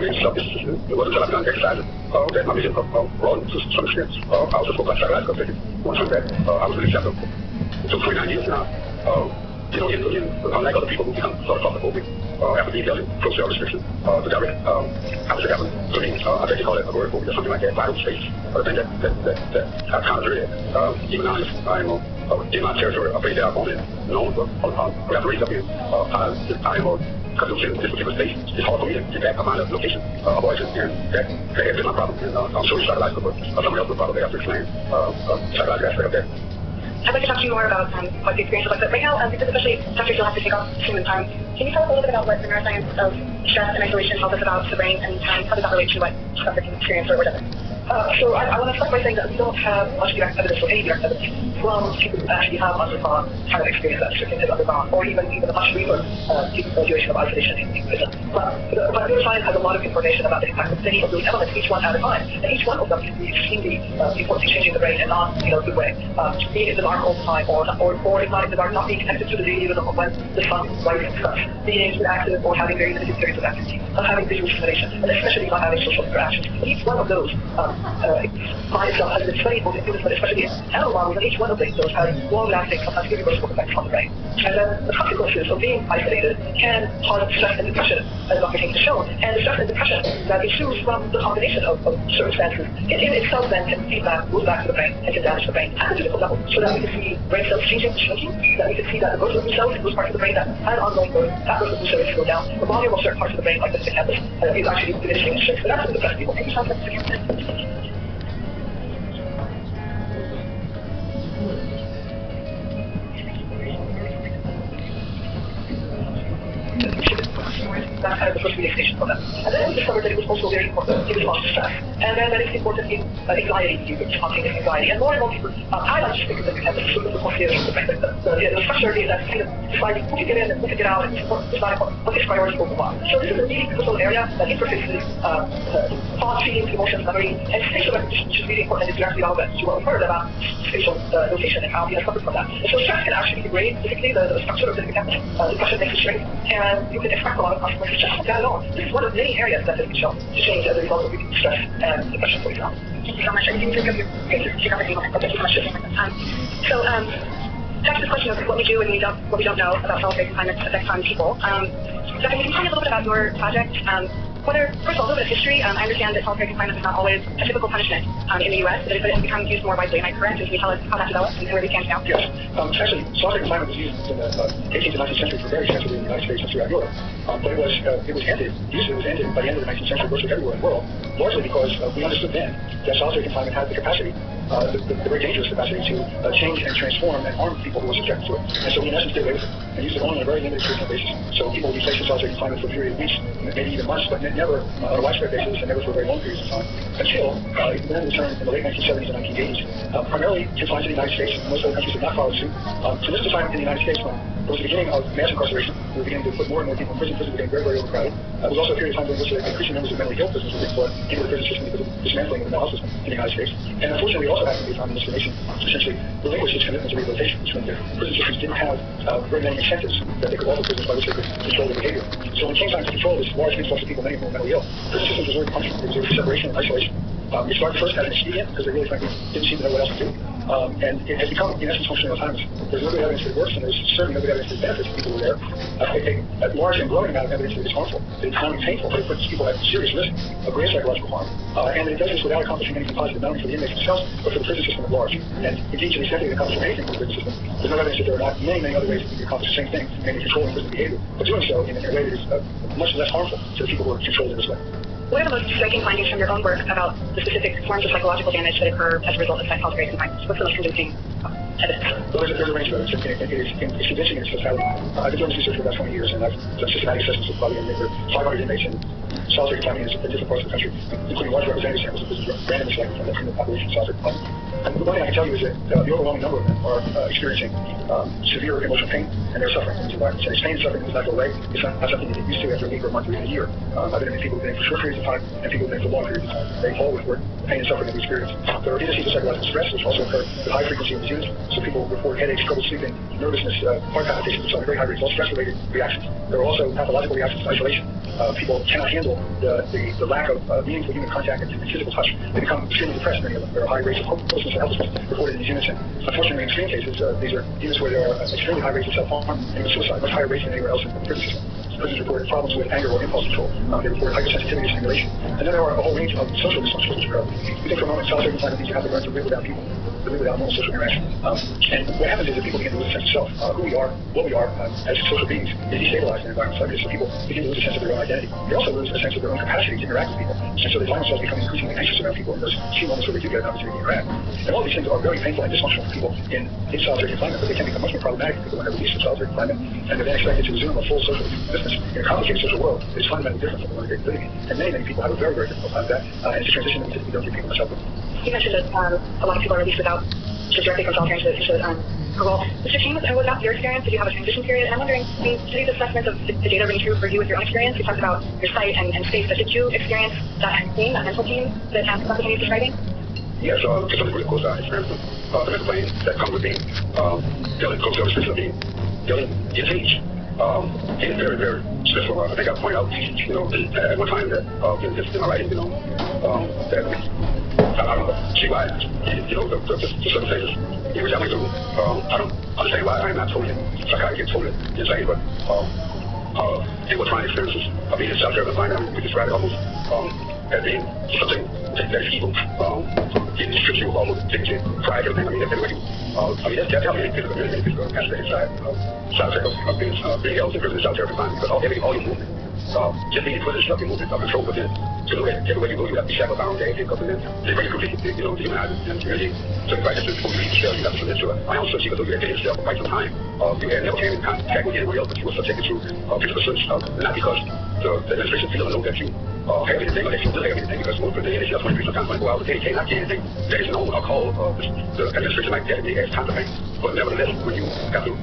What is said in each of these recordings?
experienced self-distance. It wasn't until I've done exercises that my vision broadened to some extent. I also spoke about psychological figures. One time that I was really skeptical. It took 29 years now. Unlike other people who become sort of claustrophobic after being held in close cell restriction, the direct opposite happened to me. I think you call it agoraphobia or something like that, vital space. The thing that I kind of dread. Even now, I'm in my territory, a place that I've only known for after raised up in. I am because this particular space, it's hard for me to get that amount of location avoidance, and that has been my problem. And I'm sure it's psychological, but someone else will probably have to explain psychological aspect of that. I'd like to talk to you more about what the experience was like. But right now, because especially doctors will have to take off human time, can you tell us a little bit about what the neuroscience of stress and isolation tells us about the brain, and how does that relate to what suffering experience or whatever? So I want to start by saying that we don't have much direct evidence or any direct evidence from people who actually have undergone kind of experience that Strickland has undergone, or even a much deeper duration of isolation in prison. But neuroscience has a lot of information about the impact of many of those elements, each one at a time, and each one of them can be extremely important to changing the brain in a non-good way. Being in the dark all the time, or if not in the dark, not being connected to the daily rhythm of when the sun rises and sets, being inactive or having very limited periods of activity, not having visual stimulation, and especially not having social interactions. Each one of those by itself has been studied both in humans, but especially in animal models, and each one of those has long-lasting, sometimes irreversible effects on the brain. And then the consequences of being isolated can cause stress and depression, as Dr. King has shown. And the stress and depression that ensues from the combination of circumstances, it in itself then can feedback, goes back to the brain, and can damage the brain at the physical level. So that we can see brain cells changing, shrinking, that we can see that the growth of new cells in those parts of the brain that had ongoing growth, that growth of new cells go down. The volume of certain parts of the brain, like the hippocampus, is actually diminishing and shrinking. So that's what depressed people. Maybe sounds like that's kind of the first realization for them. And then we discovered that it was also very important in response to stress. And then that it's important in anxiety, spontaneous anxiety. And more people highlight this figure that we have sort of the consideration of the fact that the structure is that kind of deciding who can get in and who can get out, and it's not important what is priority over what. So this is a really crucial area that interfaces thought, feelings, emotions, memory, and spatial recognition, which is really important. And it's directly relevant to what we heard about spatial notation and how we have suffered from that. And so stress can actually degrade physically the structure of the hippocampus. Depression makes it shrink, and you can extract a lot of consequences just from that alone. This is one of many areas that has been shown to change as a result of reduced stress and depression, for example. Thank you so much. I didn't think of your cases to cover the thank you so much for taking the time. So, back to this question of what we do and what we don't know about solitary confinement effects on people. Dr. Can you tell me a little bit about your project? First of all, a little bit of history. I understand that solitary confinement is not always a typical punishment in the U.S., but it has become used more widely. Am I correct? Can you tell us how that developed and where we stand now? Yes. Actually, solitary confinement was used in the 18th and 19th century for very extensively in the United States and throughout Europe. But it was ended. Usually it was ended by the end of the 19th century virtually everywhere in the world, largely because we understood then that solitary confinement had the capacity, the very dangerous capacity to change and transform and harm people who were subjected to it. And so we in essence did away with it and used it only on a very limited frequent basis. So people would be placed in solitary confinement for a period of weeks, maybe even months, but never on a widespread basis and never for very long periods of time. Until it then returned in the late 1970s and 1980s, primarily confined to the United States. Most other countries did not follow suit. So this was a time in the United States when it was the beginning of mass incarceration. We were beginning to put more and more people in prison. Prisons became very, very overcrowded. It was also a period of time during which increasing numbers of mentally ill prisoners were being brought into the prison system because of dismantling of the mental health system in the United States. And unfortunately, we also happened to be a time in this nation to essentially relinquish its commitment to rehabilitation, which meant that prison systems didn't have very many incentives that they could offer prisoners by which they could control their behavior. So when it came time to control this large influx of people, many of whom were mentally ill, prison systems resorted to punishment. They resorted to separation and isolation. It started first as an expedient because they really frankly didn't seem to know what else to do. And it has become, in essence, functionally autonomous. There's no good evidence that it works, and there's certainly no good evidence that it benefits the people who are there. A large and growing amount of evidence that it's harmful, that it's harming painful, that it puts people at serious risk of great psychological harm, and that it does this without accomplishing anything positive, not only for the inmates themselves, but for the prison system at large. And indeed, to the extent that it accomplishes anything for the prison system, there's no evidence that there are not many, many other ways that you can accomplish the same thing, namely controlling prison behavior, but doing so in a way that is much less harmful to the people who are controlled in this way. What are the most striking findings from your own work about the specific forms of psychological damage that occur as a result of solitary confinement? What's the most convincing evidence? Well, there's a range of evidence. It's convincing in its totality. I've been doing this research for about 20 years, and I've done systematic assessments of probably over 500 inmates in solitary confinement in different parts of the country, including large representative samples of this randomly selected from the population of solitary confinement. And the one thing I can tell you is that the overwhelming number of them are experiencing severe emotional pain, and they're suffering from these environments. And this pain and suffering does not go away. It's not something you get used to after a week or a month or even a year. I've been in people who've been in for short periods of time and people who've been for long periods of time. They all report the pain and suffering that we experience. There are indices of psychological stress, which also occur with high frequency in these units. So people report headaches, trouble sleeping, nervousness, heart palpitations, which are very high rates, all stress-related reactions. There are also pathological reactions to isolation. People cannot handle handle the lack of meaningful human contact and physical touch. They become extremely depressed. Many of them. There are high rates of hopelessness and helplessness reported in these units. And unfortunately, in extreme cases, these are units where there are extremely high rates of self-harm and even suicide, much higher rates than anywhere else in the prison system. Prisoners reported problems with anger or impulse control. They reported hypersensitivity to stimulation. And then there are a whole range of social dysfunctions which occur. We think for a moment solitary confinement means you have to learn to live without people, to live without normal social interaction. And what happens is that people begin to lose a sense of self, who we are, what we are as social beings is destabilized in environments like this. So people begin to lose a sense of their own identity. They also lose a sense of their own capacity to interact with people. And so they find themselves becoming increasingly anxious around people in those few moments where they do get an opportunity to interact. And all these things are very painful and dysfunctional for people in solitary confinement, but they can become much more problematic for people when they're released from solitary confinement and they're then expected to resume a full social existence in a complicated social world that is fundamentally different from the one they're living in. And many people have a very, very difficult time with that, and it's a transition that we typically don't give people much help with. You mentioned that a lot of people are released without just directly from solitary into parole. Mr. King, was that your experience? Did you have a transition period? And I'm wondering, do these assessments of the data ring true for you with your own experience? You talked about your site and space, but did you experience that pain, that mental pain that Dr. King is describing? Yes, to some degree, of course, I experienced the mental pain that comes with being dealing with restriction of being in cage. It's very, very stressful. I think I point out, at one time that in my writing, that I don't see why, the certain things in which I went through. I don't understand why I am not totally psychotic and totally insane, but they were trying experiences of being in solitary confinement. We describe it almost as being something that is evil. It strips you of almost dignity, pride, everything. I mean, that's everywhere that's how many physical aspect inside solitary of being held in prison in solitary confinement, because all your movement, just being put in your movement of control within. So everywhere you go, you have to be shackled down, gagged, and then they bring you completely, demonized and really took practices before you leave the cell. You have to submit to it. I also see that though you had been in the cell for quite some time, you had never came in contact with anyone else, but you were subjected to physical search, not because the administration feels know that you have anything or that you will have anything, because most of the NHS, when you sometimes 24 hours a day, cannot get anything that is known or called the administration might get as time to think. But nevertheless, when you have to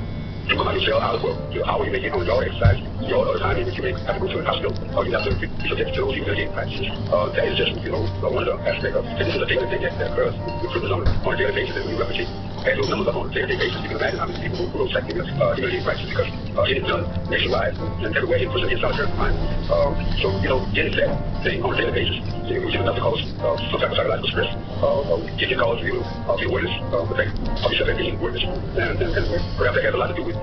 come out of your cell hours, your hour you may get on your exercise, your other time that you may have to go to the hospital, or you have to be subjected to those humiliating practices. That is just, one of the aspects of, and this is a daily thing that occurs with prisoners on a daily basis, and we replicate as those numbers up on a daily basis. You can imagine how many people who will take humiliating practices because it is done nationwide and everywhere in prison in solitary confinement. So, getting that thing on a daily basis, which is enough to cause some type of psychological stress, it can cause you to witness the fact of yourself as being witness. And perhaps that has a lot to do with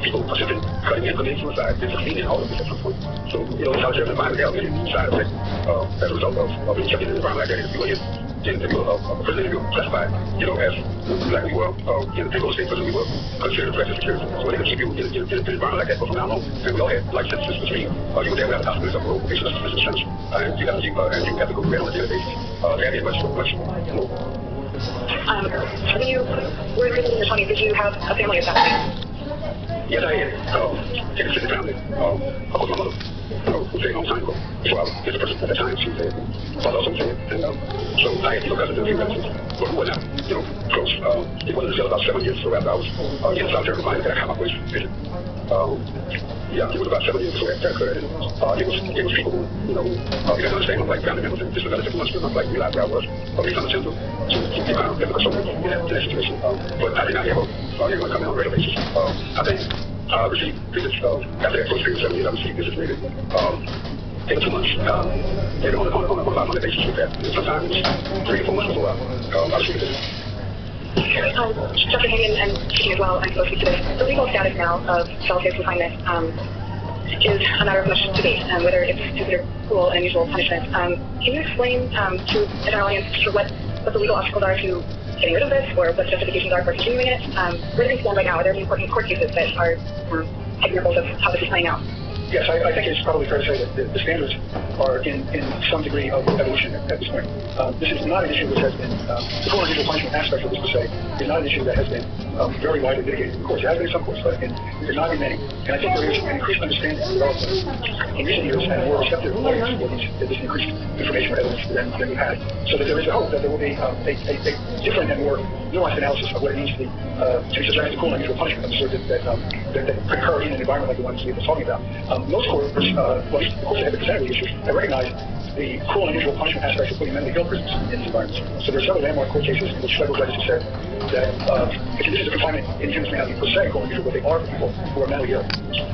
people attempting cutting and committing suicide and succeeding in all of this at some point. So, solitary confinement, there are many side effects as a result of being kept in an environment like that. If you were in a prison, if you were classified, as like we were in the state prison, we were considered threats to security. So they could keep you in an environment like that for from now on. And we all had life sentences between you were there without the hospitals of parole, probation, suspicion sentence, and you have to go to bed on a daily basis. That is much more. When you were in prison in your 20s, did you have a family at that point? Yes, I had. In a city family. Of course, my mother, who died a long time ago. Before I was in the prison at the time, she was dead. Father also was dead. And so I had cousins and a few relatives, but who were not, close. It wasn't until about 7 years or so after I was in solitary confinement that I had my first visit. It was about 7 years before that occurred. And it was people who, didn't understand, like family members, and this was another 6 months ago, like realized where I was, or at least on the attempt to get my difficult soul in that situation. But I did not have anyone come in on a regular basis. I think I received visits after that first period of 7 years. I received visits maybe every 2 months, and on a 5-month basis with that. And sometimes 3 or 4 months before I received visits. Dr. Hagen and speaking as well, I'm supposed to speak today. The legal status now of solitary confinement is a matter of much debate, whether it's considered cruel and unusual punishment. Can you explain to the general audience what the legal obstacles are to getting rid of this, or what the justifications are for continuing it? Where do things stand right now? Are there any important court cases that are examples of how this is playing out? Yes, I think it's probably fair to say that the standards are in some degree of evolution at this point. This is not an issue which has been, the cruel and unusual punishment aspect of this per se, is not an issue that has been very widely litigated in courts. It has been in some courts, but there's not been many. And I think there is an increased understanding and development in recent years and more receptive audience for this increased information or evidence than we've had. So that there is a hope that there will be a different and more nuanced analysis of what it means to be subjected to cruel and unusual punishment of the sort that could occur in an environment like the ones we've been talking about. Most courts, at least the courts that have been presented with the issue, have recognized the cruel and unusual punishment aspects of putting mentally ill prisoners in these environments. So there are several landmark court cases in which federal judges have said that the conditions of confinement in humans may not be per se cruel and unusual, but they are for people who are mentally ill.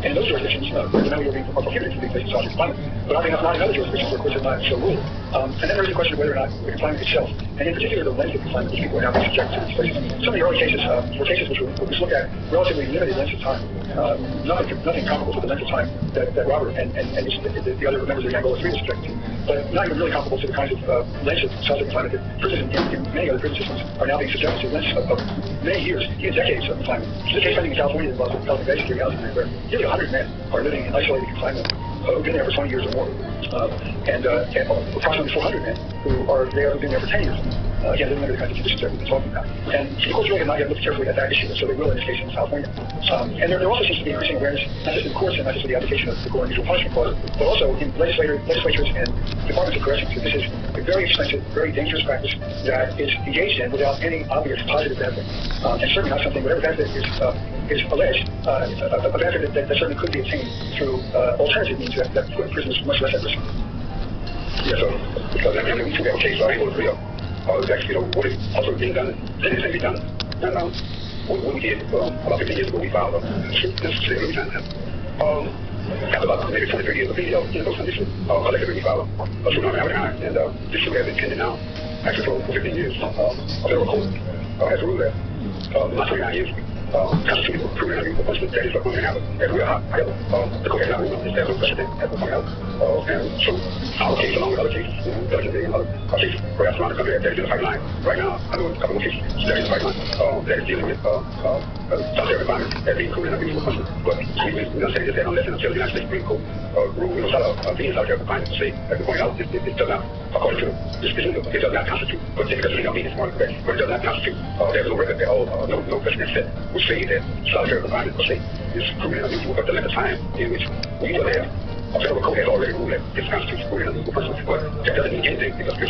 And in those jurisdictions, where the mentally ill are prohibited from being placed in solitary confinement, but oddly enough, not in other jurisdictions where courts have not so ruled. And then there's the question of whether or not the confinement itself, and in particular the length of confinement which people are now being subjected to these places. Some of the early cases were cases which looked at relatively limited lengths of time, nothing comparable to the length of time that Robert and the other members of the Angola 3 were subjected to, but not even really comparable to the kinds of lengths of solitary confinement that prisons in many other prison systems are now being subjected to, lengths of many years, even decades of confinement. There's a case pending in California that involves the California Basic Housing, where nearly 100 men are living in isolated confinement who've been there for 20 years or more, and approximately 400 men who are there who've been there for 10 years. Again, living under the kinds of conditions that we've been talking about. And the courts really have not yet looked carefully at that issue, so they will in this case in California. And there also seems to be increasing awareness, not just in the courts and not just in the application of the cruel and unusual punishment clause, but also in legislatures and departments of corrections. So this is a very expensive, very dangerous practice that is engaged in without any obvious positive benefit, and certainly not something, whatever benefit is alleged, a benefit that certainly could be obtained through alternative means that put prisoners much less at risk. Yeah, so because I mean, we took that case, so I ain't going to real. It's actually, what is also being done, that is being done. And what we did about 15 years ago, we filed this particular time. After about maybe 23 years of video, those conditions, collectively we filed a suit on Abraham, and this suit has been pending now, actually for 15 years. A federal court has ruled that not 29 years. Constitutional proven for punishment that is what we're going to have at real high level. The court has not ruled this as a precedent at the point out. And so our case, along with other cases, and other cases, perhaps around the country, that is in the pipeline right now. I know a couple of cases that is in the pipeline that is dealing with solitary confinement as being proven unreasonable punishment. But we will say this that unless and until the United States Supreme Court rule being solitary confinement, to say, as we point out, it does not, according to this decision, it does not constitute, but because we don't mean it's more correct, but it does not constitute, there's no record at all, no precedent set, which say that solitary confinement per se is proven unreasonable, but the length of time in which we were there, a federal court has already ruled that this constitutes proven unreasonable punishment, but that doesn't mean anything, because a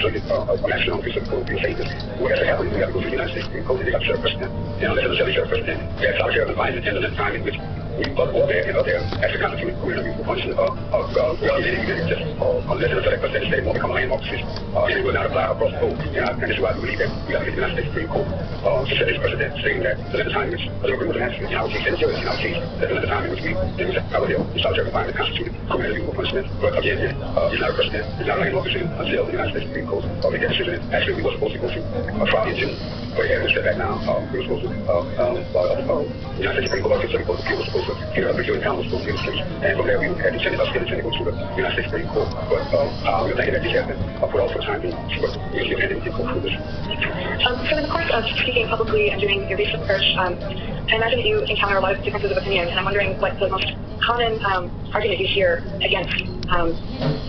national official court will say this. What has to happen is we have to go to the United States Supreme Court, and they got to set a precedent, and unless and until they set a precedent, that solitary confinement and the length of time in which we were there and up there actually constitute proven unreasonable punishment unless and until that precedent is set, it won't become a landmark decision, and it will not apply across the board. And this is why we believe that we have to get the United States Supreme Court to set this precedent, saying that the length of time in which the agreement was answered in our case, and in our case, that the length of time in which we the solitary confinement constituted proven unreasonable punishment. But again, it's not a precedent, it's not a landmark decision until the United States Supreme Court made that decision. Actually, we were supposed to go through a trial in June, but yeah, we step back now. We were supposed to, the United States Supreme Court, the Supreme Court of Appeal was supposed to hear a review and counsel was supposed to hear the case, and from there we had intended us to go to the United States Supreme Court. But we're thinking that this has been put off for the time being, but we'll see if anything can go through this. So in the course of speaking publicly and doing your research, I imagine that you encounter a lot of differences of opinion, and I'm wondering what the most common argument you hear against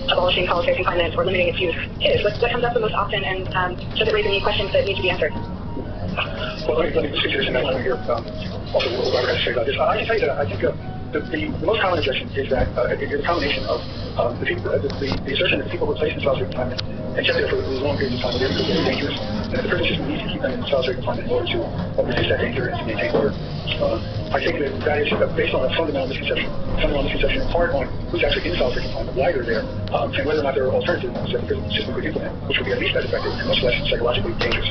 abolishing solitary confinement or limiting its use is. What comes up the most often, and does it raise any questions that need to be answered? Well, let me speak to this, and I want to hear also what Robert has to say about this. I can tell you that I think the most common objection is that it's a combination of the assertion that people were placed in solitary confinement and kept there for long periods of time because they're dangerous, and the prison system needs to keep them in solitary confinement in order to reduce that danger and to maintain order. I think that is based on a fundamental misconception in part on who's actually in solitary confinement, why they're there, and whether or not there are alternatives that the prison system could implement, which would be at least as effective and much less psychologically dangerous.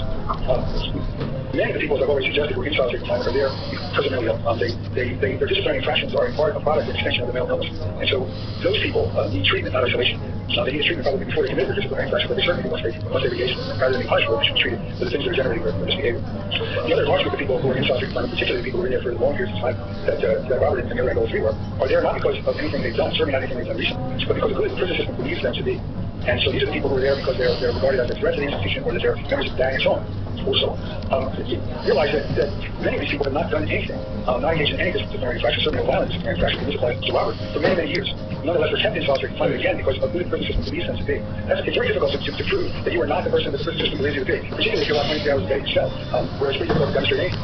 Many of the people, as I've already suggested, who are in solitary confinement are there because of mental illness. Their disciplinary infractions are in part a product and extension of the mental illness. And so those people need treatment, not isolation. They need treatment probably before they commit their disciplinary infraction, but they certainly once they engage in rather than being punished, they should be treated for the things that are generating their misbehavior. The other large group of people who are in solitary confinement, particularly the people who are in there for long periods of time that Robert and Angola 3 were, are there not because of anything they've done, certainly not anything they've done recently, but because of the prison system believes them to be. And so these are the people who are there because they're regarded as a threat to the institution, or that they're members of the gang and so on. Also, you realize that many of these people have not done anything, not engaged in any disciplinary infraction, certainly no violent disciplinary infraction, and this applies to Robert, for many, many years. Nonetheless, they're kept in solitary confinement again because of who the prison system believes them to be. It's very difficult to prove that you are not the person that the prison system believes you to be, particularly if you're not 23 hours a day yourself, where it's pretty difficult to demonstrate anything.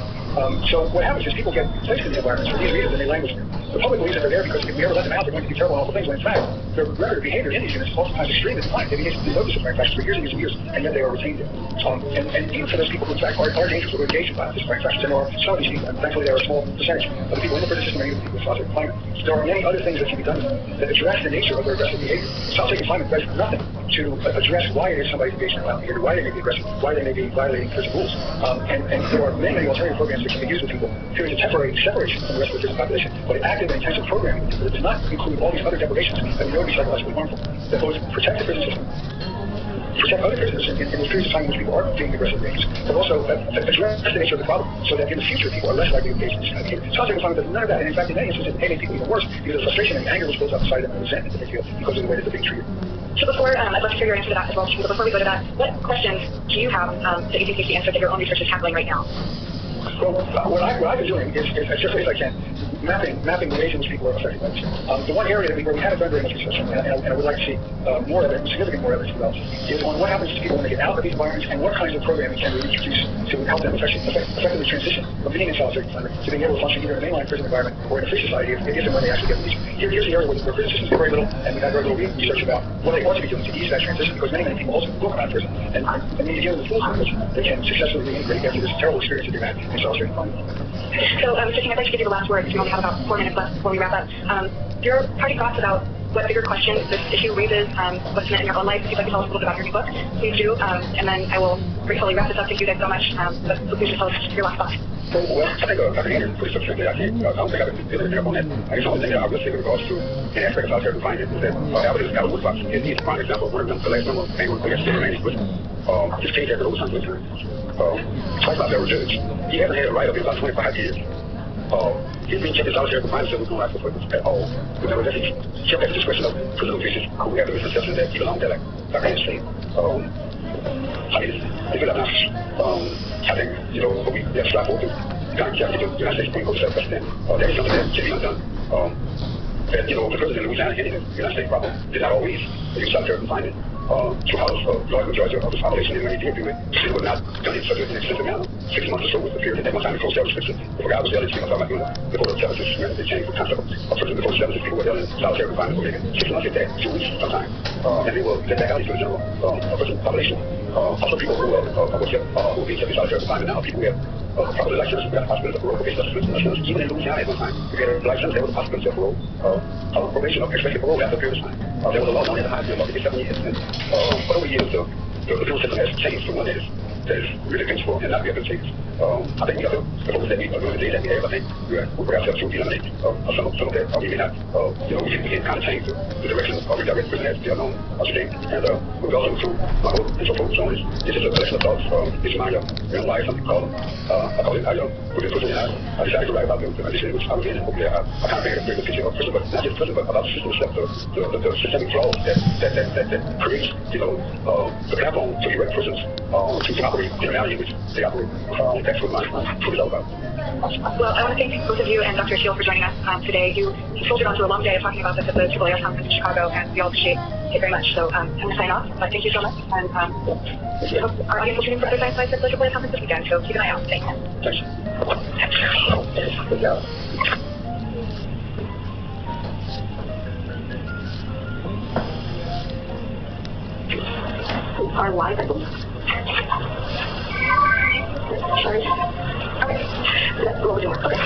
So what happens is people get placed in the environments for these reasons and they languish there. The public believes that they're there because if we ever let them out, they're going to do terrible and awful things, when in fact, their record of behavior in these units is oftentimes extremely defiant. They've engaged in no disciplinary infractions for years and years and years, and yet they are retained there. And even for those people who in fact are dangerous or engaged in violent disciplinary infractions, and some of these people, and thankfully there are a small percentage of the people in the prison system are even people with solitary confinement. There are many other things that can be done that address the nature of their aggressive behavior. Solitary confinement does nothing to address why it is somebody's engaged in violent behavior, why they may be aggressive, why they may be violating prison rules. And there are many alternative programs that can be used with people. There is a temporary separation from the rest of the prison population, but an active and intensive programming with people that does not include all these other deprivations that we know to be psychologically harmful, that both protect the prison system, protect other prisoners in those periods of time in which people are being aggressive beings, but also address the nature of the problem so that in the future people are less likely to engage in this kind of behavior. Solitary confinement does none of that, and in fact in many instances it may make people even worse because of frustration and anger which builds up inside them and resentment that they feel because of the way that they're being treated. So before, I'd love to hear your answer to that as well, but before we go to that, what questions do you have that you think is the answer that your own research is tackling right now? Well, what I've been doing is as carefully as I can, mapping the ways in which people are affected by this. The one area where we haven't done very much research, and I would like to see more evidence, significant more evidence developed, is on what happens to people when they get out of these environments and what kinds of programming can we introduce to help them effectively transition from being in solitary confinement to being able to function either in a mainline prison environment or in a free society if and when they actually get released. Here's the area where prison systems do very little, and we've had very little research about what they ought to be doing to ease that transition, because many people also will come out of prison and need to deal with the tools with which they can successfully reintegrate after this terrible experience that they've had in solitary confinement. So, Mr. King, I'd like to give you the last word because we only have about 4 minutes left before we wrap up. Your parting thoughts about what bigger questions this issue raises, what's meant in your own life. If you'd like to tell us a little bit about your new book, please do, and then I will briefly wrap this up. Thank you guys so much, but please just tell us your last thoughts. Well, I think I can answer pretty sufficiently. I don't think I can really pick up on that. I guess the only thing that I would say with regards to an aspect of solitary confinement is that Albert Woodfox is a prime example of one of them. The last one was Penguin, I guess, still remains with his case after those times with twice my federal judge. He hasn't had a write-up in about 25 years. He's been kept in solitary confinement since we don't have to put this at all. But nevertheless, he kept at the discretion of prison officials who have the misconception that he belonged there, like Dr. Einstein. I mean, it's good enough. I think, what we have to strive for to kind of get the United States Supreme Court self-president. That is something that should be undone. That, the prisons in Louisiana and in the United States problem did not always use solitary confinement. Throughout the large majority of the population in many people, it was not done in such an extensive manner. 6 months or so was the period at one time before cell restriction. Before God was dealt in, I'm talking about before the cell restriction, they changed the concept of prison before cell restriction. People were dealt in solitary confinement for maybe 6 months, if that, 2 weeks sometimes. And they will let that out into the general prison population. Also people who were being kept in solitary confinement now, people who have probably life sentence, we got a possibility of parole, even in Louisiana at one time. We had a life sentence, there was a possibility of parole, probation of expected parole after a period of time. There was a law on at the high school, I think it's 7 years. But over years, the prison system has changed to one that is really peaceful and not be able to change. I think we have the focus that we are doing the day that we have. I think we put ourselves to eliminate some of that. We may not, we can kind of change the direction of redirect prison as they are known today. And we've also improved my whole intro focus on this is a collection of thoughts from this is my young life, something called I call it put in prison. I decided to write about the condition in which I was in, and hopefully I kind of made a bigger picture of prison, but not just prison, but about the system itself, the systemic flaws that creates, the backbone to erect prisons to operate in the manner in which they operate. That's what my book is all about. Well, I want to thank both of you and Dr. Shield for joining us today. You soldiered on to a long day of talking about this at the AAAS conference in Chicago, and we all appreciate it very much. So I'm going to sign off. Thank you so much. And our audience will tune in for other science slides at the AAAS conference this weekend, so keep an eye out. Thanks. Thanks. Are live, I believe. Sorry. Okay. That's what we're doing. Okay.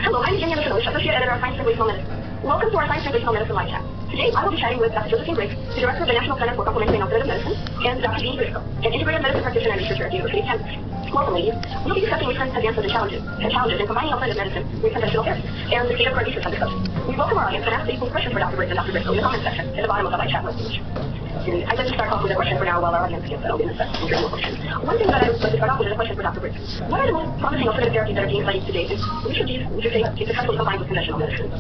Hello, I'm Jenny Anderson, Associate Editor of Science Translational Medicine. Welcome to our Science Translational Medicine live chat. Today, I will be chatting with Dr. Josephine Briggs, the Director of the National Center for Complementary and Alternative Medicine, and Dr. Dean Briscoe, an integrated medicine practitioner and researcher at the University of Kansas. Welcome, ladies. We'll be discussing recent advances and challenges in combining alternative medicine with conventional therapy, and the state of current research on discussion. We welcome our audience and ask that you post questions for Dr. Briggs and Dr. Briscoe in the comment section at the bottom of the live chat page. I'd like to start off with a question for now while our audience gets settled in a second. One thing that I would like to start off with is a question for Dr. Briggs. What are the most promising alternative therapies that are being studied today, and which of these would you say be successfully combined with conventional medicine?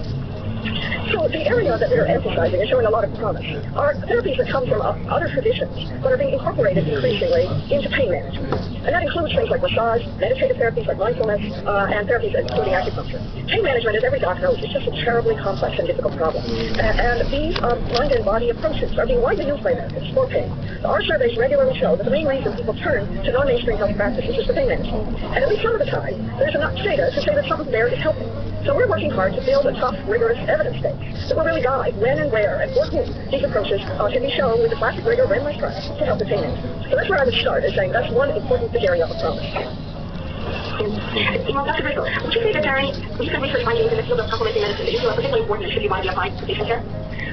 So the area that we're emphasizing is showing a lot of promise are therapies that come from other traditions but are being incorporated increasingly into pain management. And that includes things like massage, meditative therapies like mindfulness, and therapies including acupuncture. Pain management, as every doctor knows, is just a terribly complex and difficult problem. And these mind and body approaches are being widely used by Americans for pain. Our surveys regularly show that the main reason people turn to non-mainstream health practices is for pain management. And at least some of the time, there's enough data to say that something there is helping. So we're working hard to build a tough, rigorous evidence base that will really guide when and where and for whom these approaches can be shown with the classic rigor of randomized trials to help the pain management. So that's where I would start, is saying that's one important big area of promise. Dr. Briscoe, would you say that there are any recent research findings in the field of complementary medicine that you feel are particularly important and should be widely applied to patient care?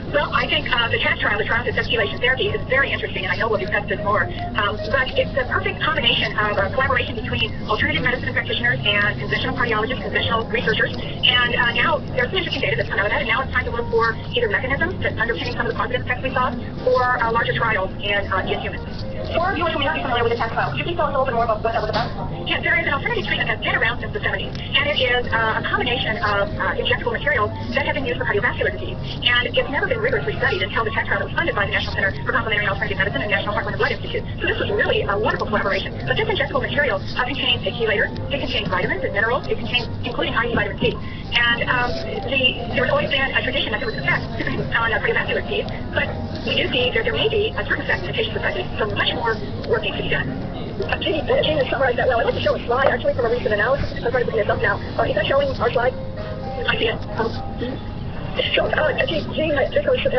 Well, I think the TAC trial, the Trial-Assisted Stimulation Therapy, is very interesting, and I know we'll discuss this more. But it's the perfect combination of collaboration between alternative medicine practitioners and conventional cardiologists, conventional researchers. And now there's some interesting data that's come out of that, and now it's time to look for either mechanisms that underpinning some of the positive effects we saw, or larger trials in humans. For viewers who may not be familiar with the TAC trial, could you please tell us a little bit more about what that was about? Yes, there is an alternative treatment that's been around since the 70s, and it is a combination of injectable materials that have been used for cardiovascular disease. And it's never been rigorously studied until the TAC trial that was funded by the National Center for Complementary Alternative Medicine and National Heart, Lung, and Blood Institute. So this was really a wonderful collaboration. But this injectable material contains a chelator, it contains vitamins and minerals, it contains, including high vitamin C. And there has always been a tradition that there was effect on cardiovascular disease, but we do see that there may be a certain effect in patients with diabetes, so much more work needs to be done. Jean has summarized that well. I'd like to show a slide, actually, from a recent analysis. I'm trying to bring this up now. Is that showing our slide? I see it. So, Jean has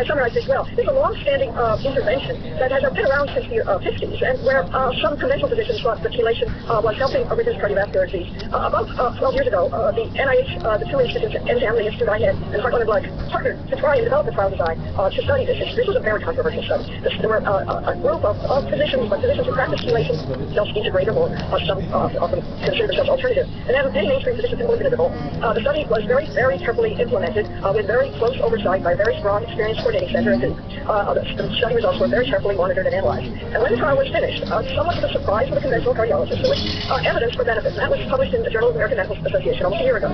summarized this well. There's a long-standing intervention that has been around since the 50s, and where some conventional physicians thought that chelation was helping reduce cardiovascular disease. About 12 years ago, the NIH, the two institutes, NJAM, the institute I had, and Heart, Lung, and Blood, partnered to try and develop a trial design to study this. This was a very controversial study. There were a group of physicians, but physicians who practiced chelation, self-integrative, or some often consider themselves alternative, and then many mainstream physicians didn't look at it at all. The study was very, very carefully implemented with very close oversight by a very strong, experienced coordinating center, and the study results were very carefully monitored and analyzed. And when the trial was finished, somewhat to the surprise of the conventional cardiologists, there was evidence for benefits. That was published in the Journal of the American Medical Association almost a year ago.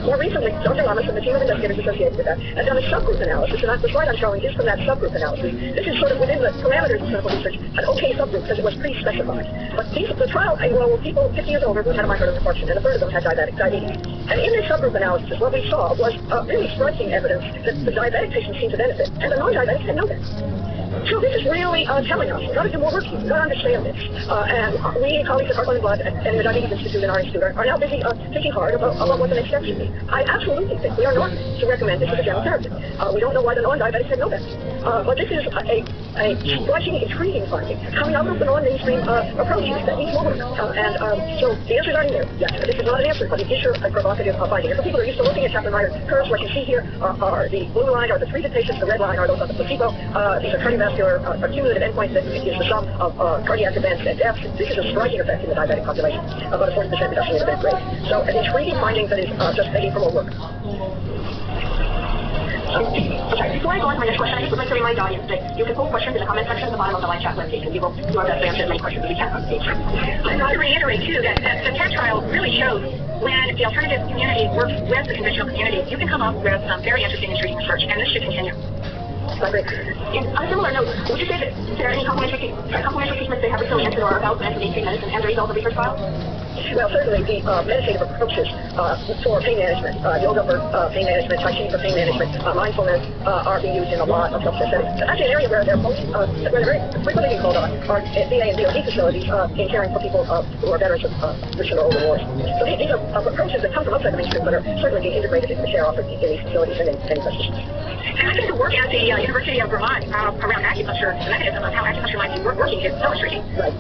More recently, Dr. Lamas and the team of investigators associated with that had done a subgroup analysis, and the slide I'm showing is from that subgroup analysis. This is sort of within the parameters of clinical research, an okay subgroup because it was pre-specified. But the trial enrolled people 50 years older who had a myocardial infarction, and a third of them had diabetes. And in this subgroup analysis, what we saw was really striking evidence that the diabetic patients seemed to benefit, and the non-diabetics didn't know that. So this is really telling us, we've got to do more work here, we've got to understand this. And we, colleagues at Heart, Lung, and Blood, and the Diabetes Institute and our institute are now busy thinking hard about what the next steps should be. I absolutely think we are not to recommend this as a general therapy. We don't know why the non-diabetics had no benefit. But this is a striking, intriguing finding, coming out of the non-mainstream approaches that needs more work. So the answers are in there. Yes, this is not an answer, but it is sure a provocative finding. And for people who are used to looking at Kaplan-Meier curves, what you see here are the blue line are the treated patients, the red line are those on the placebo. These are cardiovascular cumulative endpoint that is the sum of cardiac events and deaths. This is a striking effect in the diabetic population, about a 40% reduction in event rate. So an intriguing finding that is just begging for more work. Before I go on to my next question, I just would like to remind the audience that you can post questions in the comment section at the bottom of the live chat webpage, and we will do our best to answer as many questions as we can on stage. I want to reiterate, too, that the TAC trial really shows when the alternative community works with the conventional community, you can come up with some very interesting, intriguing research, and this should continue. On a similar note, would you say that there are any complementary treatments that have recently entered or are about to enter mainstream medicine as a result of research trials? Well, certainly the meditative approaches for pain management, yoga for pain management, Tai Chi for pain management, mindfulness are being used in a lot of healthcare settings. Actually, an area where they're very frequently being called on are VA and DOD facilities in caring for people who are veterans of recent or older wars. So these are approaches that come from outside the mainstream, but are certainly being integrated into the care offered in these facilities and in many places. And I think the work at the University of Vermont around acupuncture, the mechanism of how acupuncture might be working is so intriguing. Right.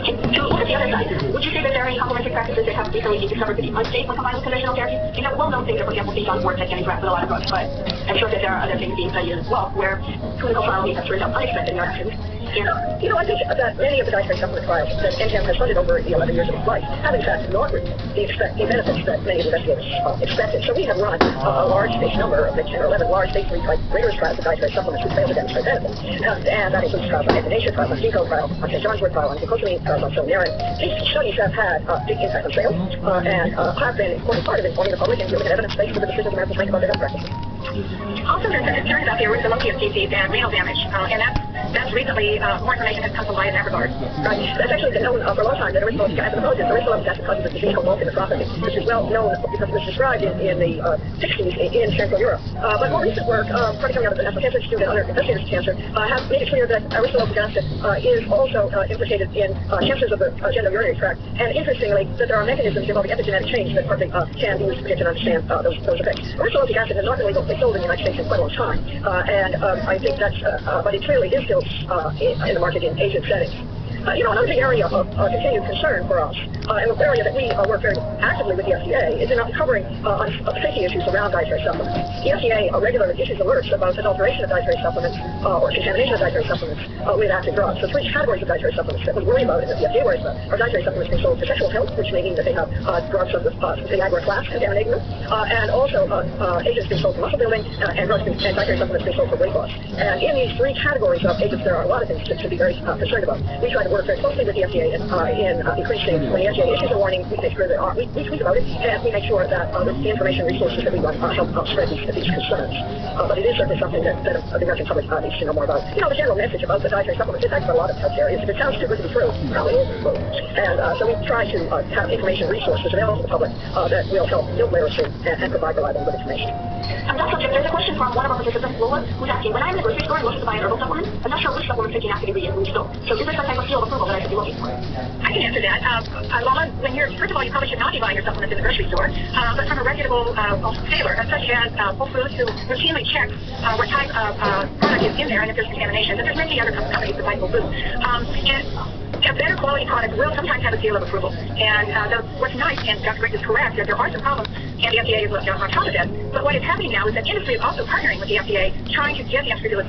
To look at the other side, would you say that there are any complementary practices that have recently been discovered to be unsafe when combined with conventional therapy? You know, well-known things are, for example, John Ward that can interact with a lot of drugs, but I'm sure that there are other things being studied as well, where clinical trial have turned out unexpected interactions. You know, I think that many of the dietary supplement trials that NJAM has funded over the 11 years of its life have, in fact, not reaped the benefits that many of the investigators expected. So we have run a large phase number of 10 or 11 large phase 3 rigorous trials of dietary supplements which failed to demonstrate benefits. And that includes trials on echinacea, trials on ginkgo, trials on St. John's wort, trials on glucosamine, trials on silmarin. These studies have had big impact on sales and have been an important part of informing the public and giving an evidence base for the decisions Americans make about their health practices. Also, there's concerns out there with the loci of disease and renal damage, and that's recently more information has come to light in that regard. Right. That's actually been known for a long time that erythrolytic acid causes a disease called multinephropathy, which is well known because it was described in the 60s in Central Europe. But more recent work, coming out of the National Cancer Institute and other investigators of cancer, have made it clear that erythrolytic acid is also implicated in cancers of the genitourinary tract, and interestingly, that there are mechanisms involving epigenetic change that partly can be used to predict and understand those effects. Erythrolytic acid has not been legally sold in the United States in quite a long time, and I think that's, but it clearly is still in the market in Asian settings. Another big area of continued concern for us, and an area that we work very actively with the FDA, is in uncovering safety issues around dietary supplements. The FDA regularly issues alerts about adulteration of dietary supplements or contamination of dietary supplements with active drugs. So three categories of dietary supplements that we worry about and that the FDA worries about are dietary supplements being sold for sexual health, which may mean that they have drugs of the Viagra class contaminating them, and also agents being sold for muscle building and drugs and dietary supplements being sold for weight loss. And in these three categories of agents, there are a lot of things to be very concerned about. We try to work very closely with the FDA in increasing, when the FDA issues a warning, we make sure that we tweet about it, and we make sure that the information resources that we run help spread these concerns. But it is certainly something that the American public needs to know more about. The general message about the dietary supplements is actually a lot of health areas. If it sounds too good to be true, probably isn't true. And so we try to have information resources available to the public that will help build literacy and provide reliable and good information. On that subject, there's a question from one of our participants, Lola, who's asking, when I'm in the grocery store and looking to buy an herbal supplement, I'm not sure which supplement contains active ingredient we still. So is there some type of seal of approval that I should be looking for? I can answer that. Lola, first of all, you probably should not be buying your supplements in the grocery store, but from a reputable wholesaler, such as Whole Foods, who routinely checks what type of product is in there and if there's contamination. And there's many other companies that buy Whole Foods. A better quality product will sometimes have a seal of approval. And what's nice, and Dr. Rick is correct, that there are some problems, and the FDA is on top of that. But what is happening now is that industry is also partnering with the FDA, trying to get the unscrupulous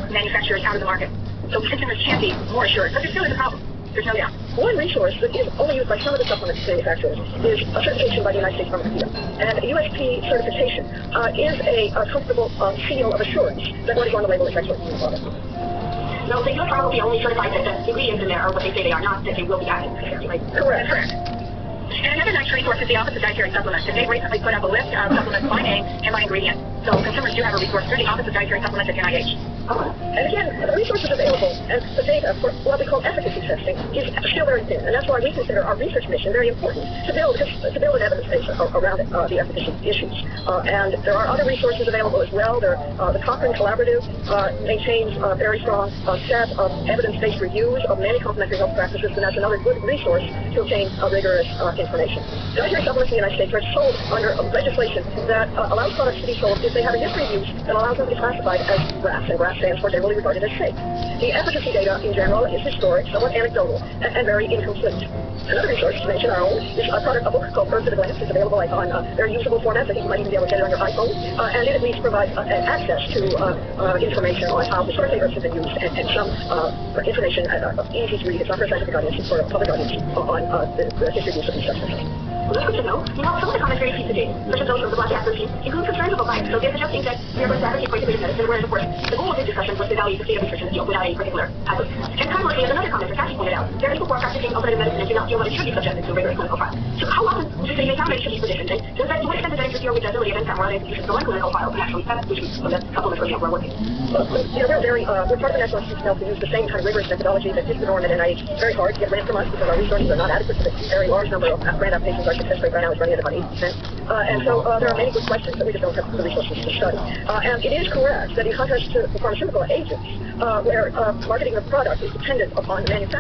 manufacturers out of the market. So consumers can be more assured. But there still is a problem. There's no doubt. One resource that is only used by some of the supplement manufacturers is a certification by the United States Pharmaceutical. And USP certification is a comfortable seal of assurance that what is on the label is actually in the product. No, the U.S. will be only certified that the ingredients in there are what they say they are, not that they will be active. Correct. Correct. And another nice resource is the Office of Dietary Supplements. And they've recently put up a list of supplements by name and by ingredient. So consumers do have a resource through the Office of Dietary Supplements at NIH. And again, the resources available and the data for what we call efficacy testing is still very thin. And that's why we consider our research mission very important to build an evidence base around the efficacy issues. And there are other resources available as well. The Cochrane Collaborative maintains a very strong set of evidence-based reviews of many complementary health practices, and that's another good resource to obtain rigorous information. Dietary supplements in the United States are sold under legislation that allows products to be sold if they have a history of use that allows them to be classified as GRAS, and GRAS stands for generally regarded as safe. The efficacy data in general is historic, somewhat anecdotal, and very incomplete. Another resource to mention our own is a book called Herbs at a Glance. It's available on very usable formats. I think you might even be able to get it on your iPhone. And it at least provides access to information on how historically herbs have been used and some information easy to read. It's not for a scientific audience, it's for a public audience on the history of use of these substances. Well, that's good to know. Some of the comments received today, such as those from the Black Cat 13, include concerns about bias. So they're suggesting that we are going to advocate for integrative medicine, whereas, of course, the goal of this discussion was to evaluate the state of research in the field without any particular adverse. And conversely, as another commenter, Kathy, pointed out, there are people who are practicing alternative medicine and do not feel that it should be subjected to a rigorous clinical trial. So how often would you say they found it should be positioned? And to what extent does that interfere with the ability of NSAM or other institutions to run clinical trials and actually test issues of the supplements for we're working? We're part of the National Institute of Health to use the same kind of rigorous methodology that is the norm at NIH. It's very hard to get grants from us because our resources are not adequate for the very large number of grant applications. Our success rate right now is running at about 80%. And so there are many good questions that we just don't have the resources to study. And it is correct that in contrast to the pharmaceutical agents, where marketing of product is dependent upon the manufacturer,